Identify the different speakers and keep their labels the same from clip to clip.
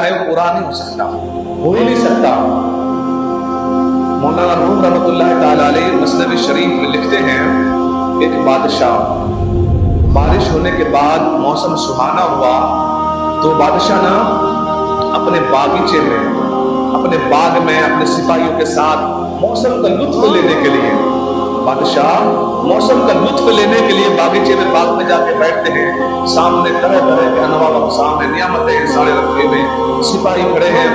Speaker 1: है वो पूरा नहीं हो सकता, हो ही नहीं सकता। मौलाना रूम रहमतुल्लाह ताला अलैह मसनवी शरीफ में लिखते हैं, एक बादशाह, बारिश होने के बाद मौसम सुहाना हुआ तो बादशाह ना अपने बागीचे में, अपने बाग में अपने सिपाहियों के साथ मौसम का लुत्फ लेने के लिए, बादशाह मौसम का लुत्फ लेने के लिए बागीचे में, बाग में जाके बैठते हैं। सामने तरह तरह के अनवा अक़साम है, नियामतें सारे रखे हुए, सिपाही खड़े हैं,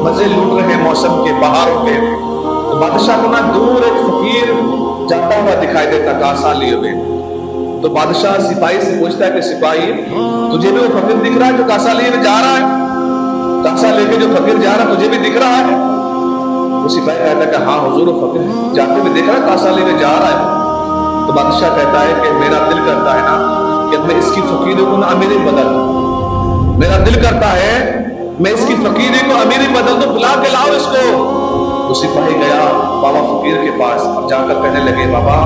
Speaker 1: मजे लूट रहे हैं मौसम के, बहारों के। तो बादशाह को ना दूर एक फकीर जाता हुआ दिखाई देता, कासा लिए हुए। तो बादशाह सिपाही से पूछता है कि सिपाही, तुझे भी वो फकीर दिख रहा है जो कासा लिए जा रहा है? कासा लेके जो फकीर जा रहा है तुझे भी दिख रहा है? वो सिपाही कहता है कि हाँ हुजूर, वो फकीर जाते हुए दिख रहा है, कासा लेके जा रहा है। तो बादशाह कहता है कि मेरा दिल करता है ना कि मैं इसकी फकीरी को ना अमीरी बदल दूं, मेरा दिल करता है मैं इसकी फकीरी को अमीरी बदल दूं, बुला के लाओ इसको। तो सिपाही गया बाबा फकीर के पास, अब जाकर कहने लगे, बाबा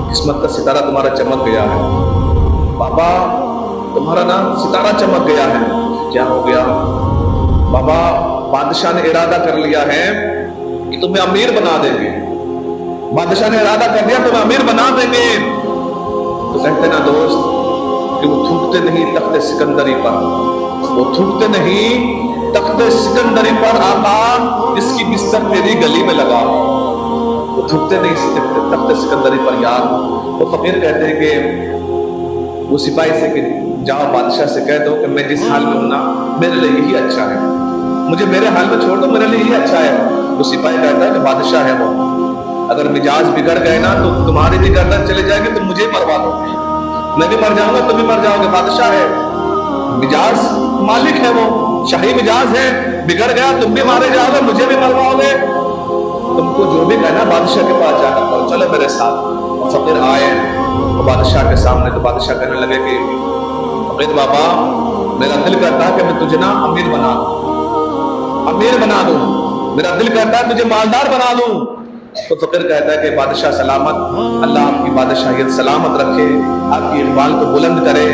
Speaker 1: किस्मत का सितारा तुम्हारा चमक गया है, बाबा तुम्हारा ना सितारा चमक गया है। क्या हो गया? बाबा बादशाह ने इरादा कर लिया है कि तुम्हें अमीर बना देंगे, बादशाह ने इरादा कर दिया तुम्हें अमीर बना देंगे। तो कहते ना दोस्त कि वो थूकते नहीं तख्ते सिकंदरी पर, वो थूकते नहीं तख्ते सिकंदरी पर, आका इसकी बिस्तर तेरी गली में लगा, वो थूकते नहीं तख्ते सिकंदरी पर यार। वो फकीर कहते हैं कि वो सिपाही से कि जाओ बादशाह से कह दो कि मैं जिस हाल में हूं ना मेरे लिए यही अच्छा है, मुझे मेरे हाल में छोड़ दो, मेरे लिए यही अच्छा है। वो सिपाही कहता है कि बादशाह है वो, अगर मिजाज बिगड़ गए ना तो तुम्हारी भी गर्दन चली जाएगी, तुम मुझे मरवा दोगे, मैं भी मर जाऊंगा, तुम भी मर जाओगे। बादशाह है, मिजाज मालिक है, वो शाही मिजाज है, बिगड़ गया तुम भी मारे जाओगे, मुझे भी मरवाओगे। तुमको जो भी कहना बादशाह के पास जाकर करो, चलो मेरे साथ। फकीर आए तो बादशाह के सामने, तो बादशाह कहने लगे कि फकीर बाबा मेरा दिल करता है कि मैं तुझे ना अमीर बना दूं, अमीर बना दूं, मेरा दिल करता है तुझे मालदार बना दूं। तो फकीर कहता है कि बादशाह सलामत, अल्लाह आपकी बादशाहियत सलामत रखे, आपकी इकबाल को बुलंद करे,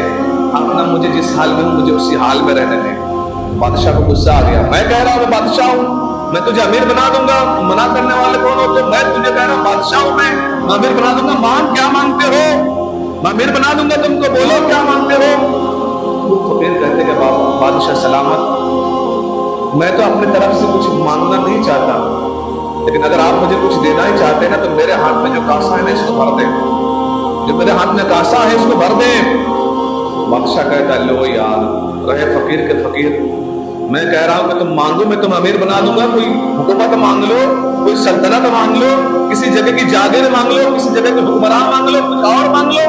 Speaker 1: आप ना मुझे जिस हाल में हूं मुझे उसी हाल में रहने दें। बादशाह को गुस्सा आ गया, मैं कह रहा हूं मैं बादशाह हूं, मैं तुझे अमीर बना दूंगा, मना करने वाले कौन हो? तो मैं तुझे कह रहा हूं बादशाह हूं, मैं अमीर बना दूंगा, मांग क्या मांगते हो? मैं अमीर बना दूंगा तुमको, बोलो क्या मांगते हो? तो फकीर कहते कि बादशाह सलामत, मैं तो अपनी तरफ से कुछ मांगना नहीं चाहता, लेकिन अगर आप मुझे कुछ देना ही चाहते हैं ना तो मेरे हाथ में जो कासा है ना इसको भर दे, जो मेरे हाथ में कासा है इसको भर दे। बादशाह कहता है लो यार, रहे फकीर के फकीर, मैं कह रहा हूं कि तुम मांगो मैं तुम अमीर बना दूंगा, कोई हुकूमत मांग लो, कोई सल्तनत मांग लो, किसी जगह की जागीर मांग लो, किसी जगह के हुक्मरान मांग लो, कुछ और मांग लो,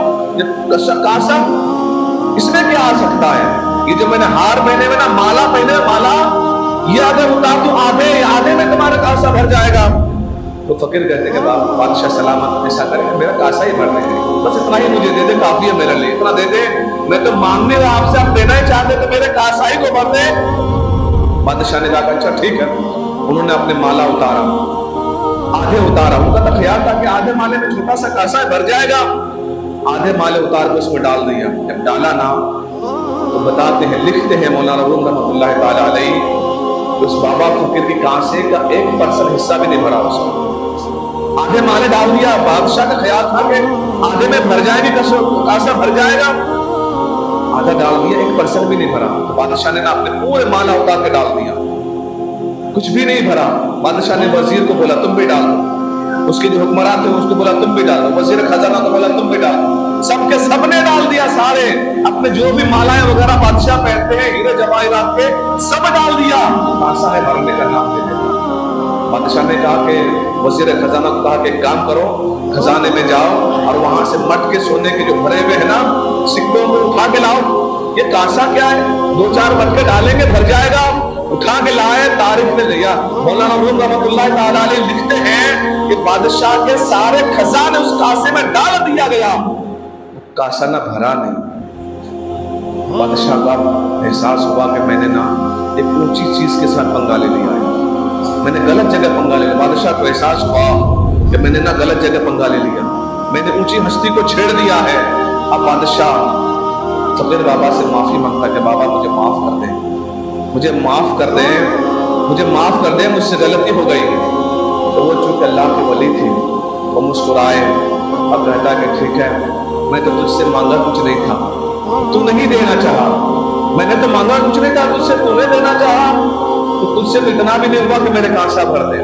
Speaker 1: कासा इसमें क्या आ सकता है? ये जो मैंने हार पहने में ना, माला पहने माला, ये अगर उतार दूं आधे आधे में तुम्हारा कासा भर जाएगा। तो फकीर कहते कि बादशाह सलामत, ऐसा करें मेरा कासा ही भर देंगे, बस इतना ही मुझे दे दे, काफी है मेरे लिए, इतना दे दे, मैं तो मांगने वाला आपसे, आप देना ही चाहते तो मेरे कासा ही को भर दे। बादशाह ने कहा अच्छा ठीक है। उन्होंने अपने माला उतारा, आधे उतारा, उनका तो ख्याल था कि आधे माले में छोटा सा कासा भर जाएगा, आधे माले उतार के उसमें डाल दिया। जब डाला ना तो बताते हैं, लिखते हैं मौलाना रूम रहमतुल्लाह ताला अलैह, उस बाबा फकीर की कांसे का 1% हिस्सा भी नहीं भरा उसमें, आधे माले डाल दिया। बादशाह का ख्याल था कि आधे में भर जाएगी, कासा भर जाएगा, आधा डाल दिया, 1% भी नहीं भरा। तो बादशाह ने ना अपने पूरे माला उतार के डाल दिया, कुछ भी नहीं भरा। बादशाह ने वजीर को बोला तुम भी डाल दो, उसके जो हुक्मरान थे उसको बोला तुम भी डाल दो, वजीर खजाना को बोला तुम भी डाल दो, सबके सबने डाल दिया, सारे अपने जो भी मालाएं वगैरह बादशाह पहनते हैं हीरे जवाहरात के सब डाल दिया। कासा है भरने का नाम दे दिया। बादशाह ने कहा कि वजीर खजाना को कहा कि एक काम करो, खजाने में जाओ और वहां से मटके सोने के जो भरे हुए है ना सिक्कों को उठा के लाओ। ये कासा क्या है, 2-4 मटके डालेंगे भर जाएगा। उठा के लाए, तारीफ ने लिया। मौलाना रूम रहमतुल्लाह ताला अलैह लिखते हैं कि बादशाह के सारे खजाने उस कासे में डाल दिया गया, कासा ना भरा नहीं। बादशाह का एहसास हुआ कि मैंने ना एक ऊंची चीज के साथ पंगा ले लिया है, मैंने गलत जगह पंगा ले लिया। बादशाह को एहसास हुआ कि मैंने ना गलत जगह पंगा ले लिया, मैंने ऊंची हस्ती को छेड़ दिया है। अब बादशाह फकीर बाबा से माफी मांगता कि बाबा मुझे माफ कर दे, مجھے معاف کر دیں، مجھے معاف کر دیں، مجھ سے غلطی ہو گئی۔ تو وہ چونکہ اللہ کے ولی تھے، وہ مسکرائے اور کہتا کہ ٹھیک ہے، میں تو تجھ سے مانگا کچھ نہیں تھا، تو نہیں دینا چاہا، میں نے تو مانگا کچھ نہیں تھا تجھ سے، تو نے دینا چاہا، تو تجھ سے تو اتنا بھی نہیں ہوا کہ میرے کاسا بھر دے،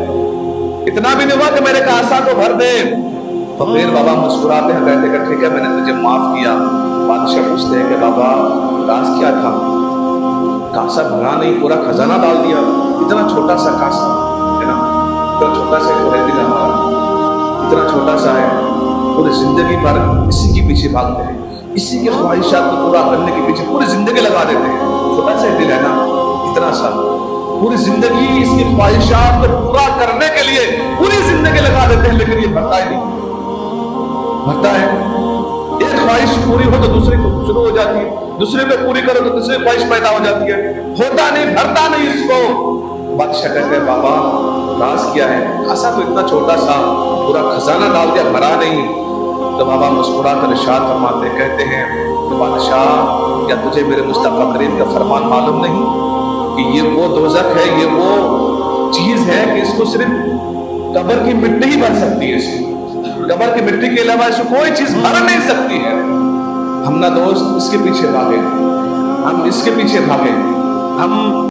Speaker 1: اتنا بھی نہیں ہوا کہ میرے کاسا کو بھر دے۔ فقیر بابا مسکراتے ہیں، کہتے کہ ٹھیک ہے، میں نے تجھے معاف کیا۔ بادشاہ پوچھتے ہیں کہ بابا راز کیا تھا؟ کاسا بھرا نہیں، پورا خزانہ ڈال دیا، اتنا چھوٹا سا کاسا ہے نا، اتنا چھوٹا سا ہے دل ہمارا، اتنا چھوٹا سا ہے، پوری زندگی بھر اسی کے پیچھے بھاگتے ہیں، اسی کی خواہشات کو پورا کرنے کے پیچھے پوری زندگی لگا دیتے ہیں۔ چھوٹا سا دل ہے نا، اتنا سا، پوری زندگی اس کی خواہشات کو پورا کرنے کے لیے پوری زندگی لگا دیتے ہیں، لیکن یہ بھرتا ہی نہیں، بھرتا ہے۔ ایک خواہش پوری ہو تو دوسری شروع ہو جاتی ہے، دوسرے پہ پوری کرو تو دوسری خواہش پیدا ہو جاتی ہے، ہوتا نہیں، بھرتا نہیں اس کو۔ بادشاہ کہتے ہیں بابا راز کیا ہے؟ کاسا تو اتنا چھوٹا سا، پورا خزانہ ڈال دیا، بھرا نہیں۔ تو بابا مسکرا کر ارشاد فرماتے کہتے ہیں کہ بادشاہ کیا تجھے میرے مصطفیٰ کریم کا فرمان معلوم نہیں کہ یہ وہ دوزخ ہے، یہ وہ چیز ہے کہ اس کو صرف قبر کی مٹی ہی بھر سکتی ہے، اس کو قبر کی مٹی کے علاوہ اس کو کوئی چیز بھر نہیں سکتی ہے۔ ہم نہ دوست اس کے پیچھے بھاگے، ہم اس کے پیچھے بھاگے، ہم